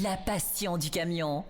La passion du camion.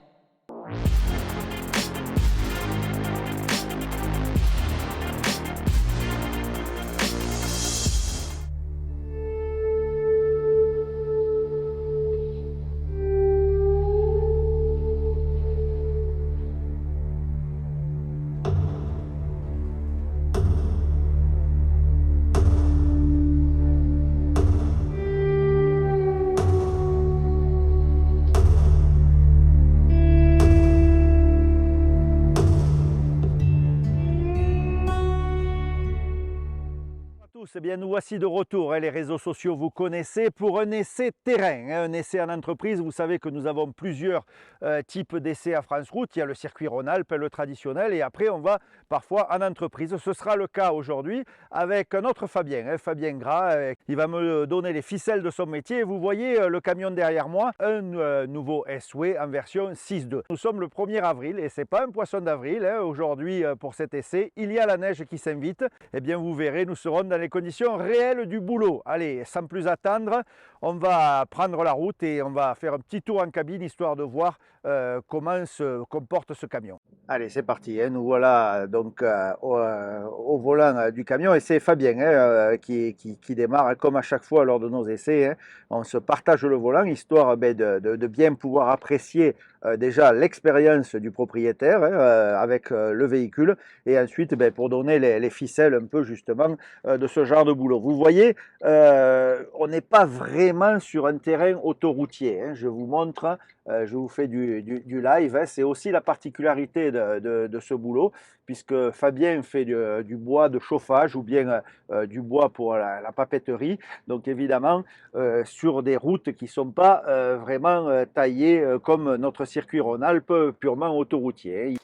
Eh bien, nous voici de retour. Les réseaux sociaux, vous connaissez, pour un essai terrain, un essai en entreprise. Vous savez que nous avons plusieurs types d'essais à France Route. Il y a le circuit Rhône-Alpes, le traditionnel, et après on va parfois en entreprise. Ce sera le cas aujourd'hui avec notre Fabien, Fabien Gras. Il va me donner les ficelles de son métier. Vous voyez le camion derrière moi, un nouveau S-Way en version 6.2. Nous sommes le 1er avril et c'est pas un poisson d'avril aujourd'hui pour cet essai. Il y a la neige qui s'invite. Eh bien, vous verrez, nous serons dans les conditions réelles du boulot. Allez, sans plus attendre, on va prendre la route et on va faire un petit tour en cabine histoire de voir comment se comporte ce camion. Allez, c'est parti. Nous voilà donc au volant du camion et c'est Fabien qui démarre comme à chaque fois lors de nos essais. On se partage le volant histoire de bien pouvoir apprécier déjà l'expérience du propriétaire avec le véhicule et ensuite pour donner les ficelles un peu justement de ce genre de boulot. Vous voyez, on n'est pas vraiment sur un terrain autoroutier. Je vous montre, je vous fais du live. C'est aussi la particularité de ce boulot, puisque Fabien fait du bois de chauffage ou bien du bois pour la papeterie. Donc évidemment, sur des routes qui ne sont pas vraiment taillées comme notre circuit Rhône-Alpes purement autoroutier.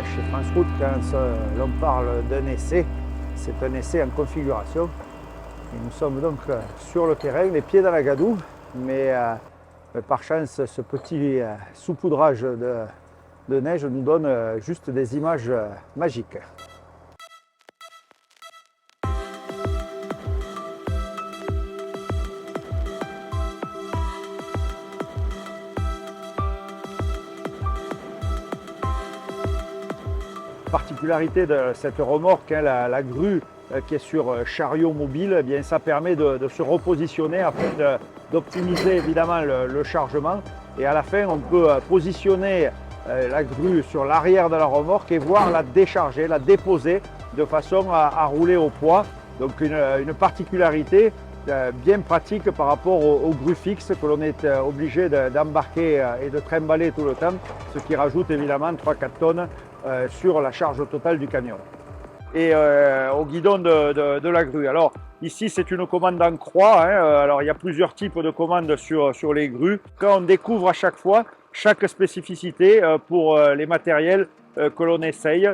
Chez France Route, quand l'on parle d'un essai, c'est un essai en configuration. Et nous sommes donc sur le terrain, les pieds dans la gadoue, mais par chance, ce petit saupoudrage de neige nous donne juste des images magiques. Particularité de cette remorque, la grue qui est sur chariot mobile, eh bien, ça permet de se repositionner afin d'optimiser évidemment le chargement. Et à la fin, on peut positionner la grue sur l'arrière de la remorque et voir la décharger, la déposer de façon à rouler au poids. Donc une particularité bien pratique par rapport aux grues fixes que l'on est obligé d'embarquer et de trimballer tout le temps, ce qui rajoute évidemment 3-4 tonnes sur la charge totale du camion. Et au guidon de la grue. Alors ici c'est une commande en croix, alors il y a plusieurs types de commandes sur les grues. Quand on découvre à chaque fois chaque spécificité pour les matériels que l'on essaye.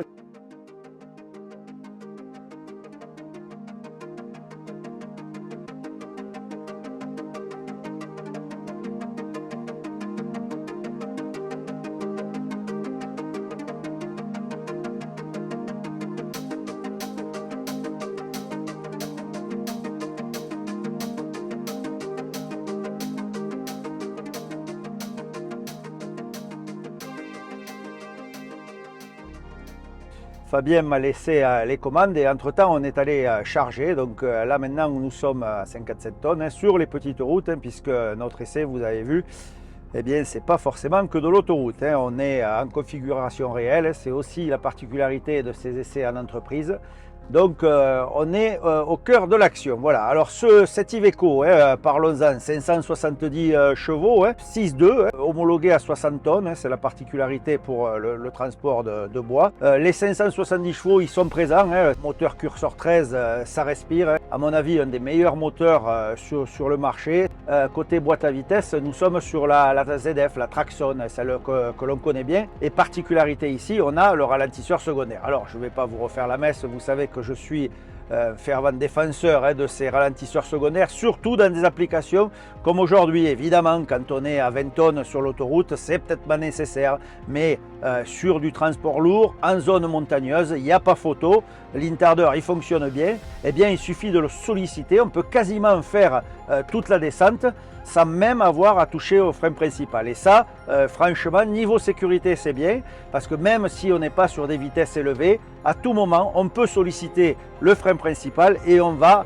Fabien m'a laissé les commandes et entre-temps on est allé charger. Donc là maintenant nous sommes à 57 tonnes sur les petites routes puisque notre essai, vous avez vu, Eh bien, ce n'est pas forcément que de l'autoroute, hein. On est en configuration réelle, c'est aussi la particularité de ces essais en entreprise. Donc on est au cœur de l'action. Voilà. Alors cet Iveco, hein, parlons-en, 570 chevaux, hein, 6.2, hein, homologué à 60 tonnes, hein, c'est la particularité pour le transport de bois. Les 570 chevaux, ils sont présents, hein, moteur Cursor 13, ça respire. Hein. À mon avis, un des meilleurs moteurs sur le marché. Côté boîte à vitesse, nous sommes sur la ZF, la Traxxon, celle que l'on connaît bien. Et particularité ici, on a le ralentisseur secondaire. Alors, je ne vais pas vous refaire la messe, vous savez que je suis fervent défenseur, hein, de ces ralentisseurs secondaires, surtout dans des applications comme aujourd'hui. Évidemment, quand on est à 20 tonnes sur l'autoroute, c'est peut-être pas nécessaire, mais sur du transport lourd, en zone montagneuse, il n'y a pas photo, l'interder il fonctionne bien, eh bien il suffit de le solliciter, on peut quasiment faire toute la descente sans même avoir à toucher au frein principal. Et ça, franchement, niveau sécurité, c'est bien, parce que même si on n'est pas sur des vitesses élevées, à tout moment, on peut solliciter le frein principal et on va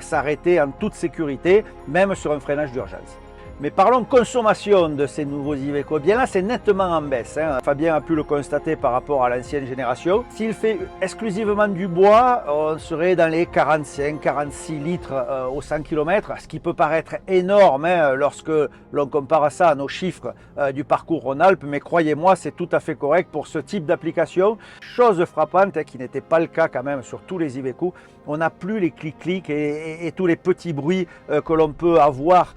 s'arrêter en toute sécurité, même sur un freinage d'urgence. Mais parlons consommation de ces nouveaux Iveco. Bien là, c'est nettement en baisse, hein. Fabien a pu le constater par rapport à l'ancienne génération. S'il fait exclusivement du bois, on serait dans les 45-46 litres au 100 km, ce qui peut paraître énorme, hein, lorsque l'on compare ça à nos chiffres du parcours Rhône-Alpes. Mais croyez-moi, c'est tout à fait correct pour ce type d'application. Chose frappante, hein, qui n'était pas le cas quand même sur tous les Iveco, on n'a plus les clics-clics et tous les petits bruits que l'on peut avoir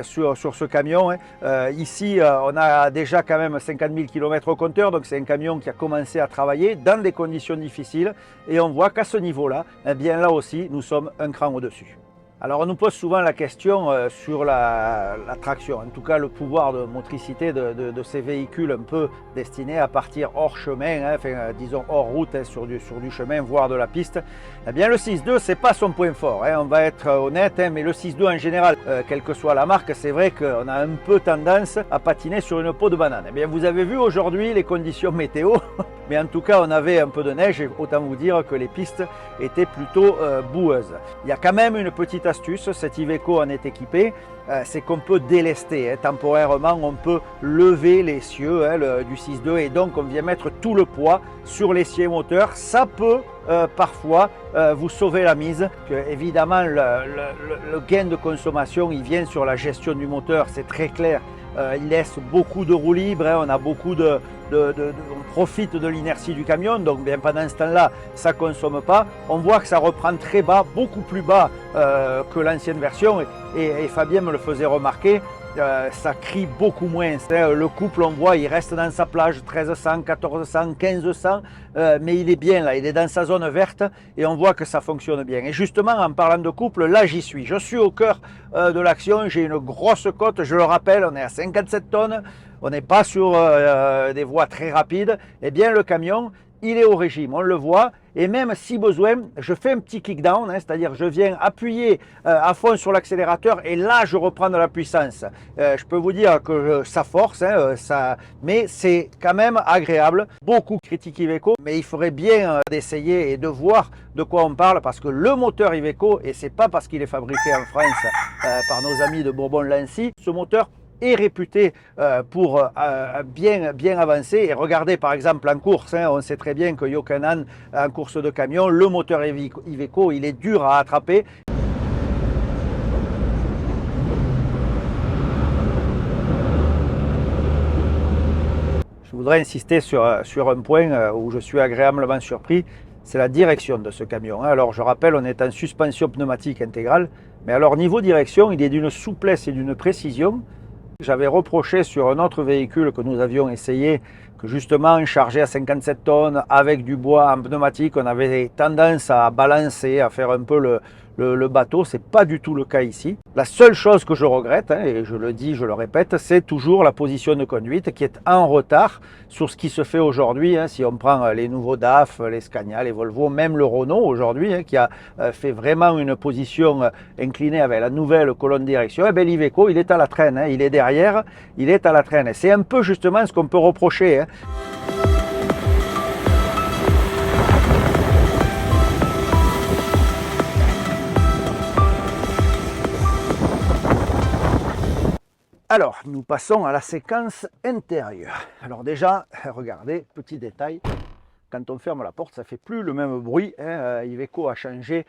sur ce camion, hein. Ici, on a déjà quand même 50 000 km au compteur, donc c'est un camion qui a commencé à travailler dans des conditions difficiles et on voit qu'à ce niveau-là, eh bien là aussi, nous sommes un cran au-dessus. Alors on nous pose souvent la question sur la traction, en tout cas le pouvoir de motricité de ces véhicules un peu destinés à partir hors chemin, hein, enfin, disons hors route, hein, sur du chemin, voire de la piste. Eh bien le 6.2, c'est pas son point fort, hein, on va être honnête, hein, mais le 6.2 en général, quelle que soit la marque, c'est vrai qu'on a un peu tendance à patiner sur une peau de banane. Eh bien vous avez vu aujourd'hui les conditions météo, mais en tout cas on avait un peu de neige et autant vous dire que les pistes étaient plutôt boueuses. Il y a quand même une petite astuce, cet Iveco en est équipé, c'est qu'on peut délester, hein, temporairement on peut lever l'essieu, hein, du 6.2 et donc on vient mettre tout le poids sur l'essieu moteur. Ça peut parfois vous sauver la mise. Évidemment le gain de consommation il vient sur la gestion du moteur, c'est très clair. Il laisse beaucoup de roue libre, hein, on a beaucoup on profite de l'inertie du camion, donc bien pendant ce temps-là, ça ne consomme pas. On voit que ça reprend très bas, beaucoup plus bas que l'ancienne version, et Fabien me le faisait remarquer. Ça crie beaucoup moins. Le couple, on voit, il reste dans sa plage 1300, 1400, 1500, mais il est bien là, il est dans sa zone verte et on voit que ça fonctionne bien. Et justement, en parlant de couple, là j'y suis. Je suis au cœur de l'action, j'ai une grosse côte, je le rappelle, on est à 57 tonnes, on n'est pas sur des voies très rapides. Eh bien, le camion, il est au régime, on le voit, et même si besoin, je fais un petit kick-down, hein, c'est-à-dire je viens appuyer à fond sur l'accélérateur et là je reprends de la puissance. Je peux vous dire que ça force, hein, mais c'est quand même agréable. Beaucoup critiquent Iveco, mais il faudrait bien d'essayer et de voir de quoi on parle, parce que le moteur Iveco, et c'est pas parce qu'il est fabriqué en France par nos amis de Bourbon-Lancy, ce moteur est réputé pour bien avancer. Et regardez par exemple en course, hein, on sait très bien que Jökkönen en course de camion, le moteur Iveco, il est dur à attraper. Je voudrais insister sur un point où je suis agréablement surpris, c'est la direction de ce camion. Alors je rappelle, on est en suspension pneumatique intégrale, mais alors niveau direction, il est d'une souplesse et d'une précision. J'avais reproché sur un autre véhicule que nous avions essayé que justement chargé à 57 tonnes avec du bois en pneumatique, on avait tendance à balancer, à faire un peu le bateau. C'est pas du tout le cas ici. La seule chose que je regrette, hein, et je le dis, je le répète, c'est toujours la position de conduite qui est en retard sur ce qui se fait aujourd'hui. Hein, si on prend les nouveaux DAF, les Scania, les Volvo, même le Renault aujourd'hui, hein, qui a fait vraiment une position inclinée avec la nouvelle colonne de direction, et bien l'Iveco, il est à la traîne, hein, il est derrière, il est à la traîne. C'est un peu justement ce qu'on peut reprocher. Hein. Alors, nous passons à la séquence intérieure. Alors déjà, regardez, petit détail, quand on ferme la porte, ça ne fait plus le même bruit. Iveco a changé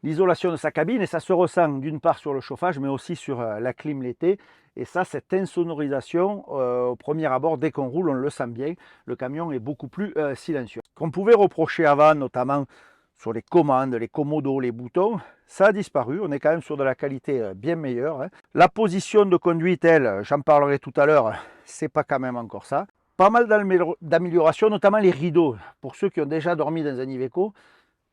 l'isolation de sa cabine et ça se ressent d'une part sur le chauffage, mais aussi sur la clim l'été. Et ça, cette insonorisation, au premier abord, dès qu'on roule, on le sent bien. Le camion est beaucoup plus silencieux. Ce qu'on pouvait reprocher avant, notamment sur les commandes, les commodos, les boutons, ça a disparu. On est quand même sur de la qualité bien meilleure. La position de conduite, elle, j'en parlerai tout à l'heure, c'est pas quand même encore ça. Pas mal d'améliorations, notamment les rideaux. Pour ceux qui ont déjà dormi dans un Iveco,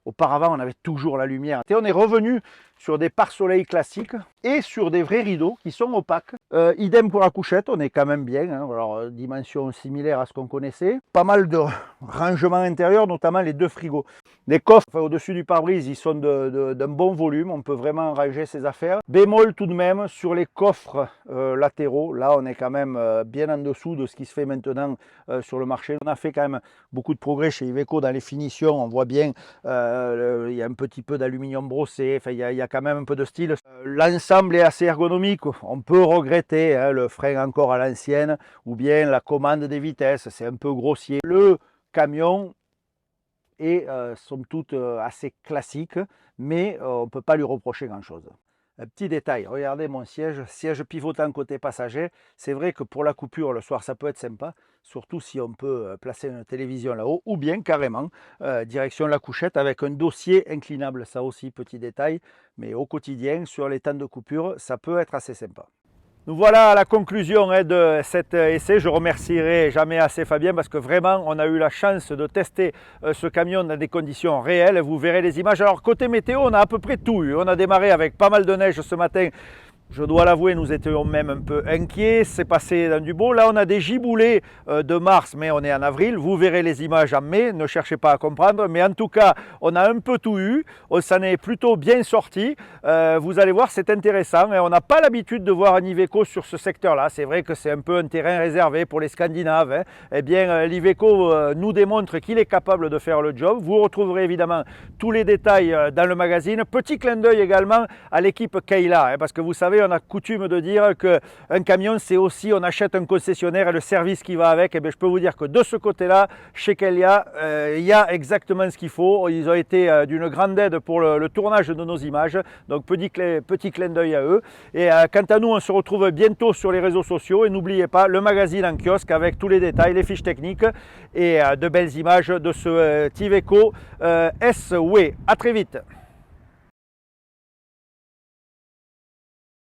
auparavant, on avait toujours la lumière. Et on est revenu sur des pare-soleil classiques et sur des vrais rideaux qui sont opaques. Idem pour la couchette, on est quand même bien. Alors, dimension similaire à ce qu'on connaissait. Pas mal de rangements intérieurs, notamment les deux frigos. Les coffres au-dessus du pare-brise, ils sont d'un bon volume. On peut vraiment ranger ses affaires. Bémol tout de même sur les coffres latéraux. Là, on est quand même bien en dessous de ce qui se fait maintenant sur le marché. On a fait quand même beaucoup de progrès chez Iveco dans les finitions. On voit bien, il y a un petit peu d'aluminium brossé. Enfin, il y a quand même un peu de style. L'ensemble est assez ergonomique. On peut regretter le frein encore à l'ancienne ou bien la commande des vitesses. C'est un peu grossier. Le camion est somme toute assez classique, mais on ne peut pas lui reprocher grand-chose. Un petit détail, regardez mon siège pivotant côté passager. C'est vrai que pour la coupure le soir, ça peut être sympa, surtout si on peut placer une télévision là-haut, ou bien carrément direction la couchette avec un dossier inclinable. Ça aussi, petit détail, mais au quotidien, sur les temps de coupure, ça peut être assez sympa. Nous voilà à la conclusion de cet essai. Je remercierai jamais assez Fabien parce que vraiment on a eu la chance de tester ce camion dans des conditions réelles. Vous verrez les images. Alors côté météo, on a à peu près tout eu. On a démarré avec pas mal de neige ce matin. Je dois l'avouer, nous étions même un peu inquiets, c'est passé dans du beau. Là, on a des giboulées de mars, mais on est en avril. Vous verrez les images en mai, ne cherchez pas à comprendre. Mais en tout cas, on a un peu tout eu. On s'en est plutôt bien sorti. Vous allez voir, c'est intéressant. Et on n'a pas l'habitude de voir un Iveco sur ce secteur-là. C'est vrai que c'est un peu un terrain réservé pour les Scandinaves. Eh bien, l'Iveco nous démontre qu'il est capable de faire le job. Vous retrouverez évidemment tous les détails dans le magazine. Petit clin d'œil également à l'équipe Kayla, parce que vous savez, on a coutume de dire qu'un camion, c'est aussi, on achète un concessionnaire et le service qui va avec. Et bien, je peux vous dire que de ce côté-là, chez Kayla, il y a exactement ce qu'il faut. Ils ont été d'une grande aide pour le tournage de nos images. Donc, petit clin d'œil à eux. Et quant à nous, on se retrouve bientôt sur les réseaux sociaux. Et n'oubliez pas, le magazine en kiosque avec tous les détails, les fiches techniques et de belles images de ce Iveco S-Way. À très vite.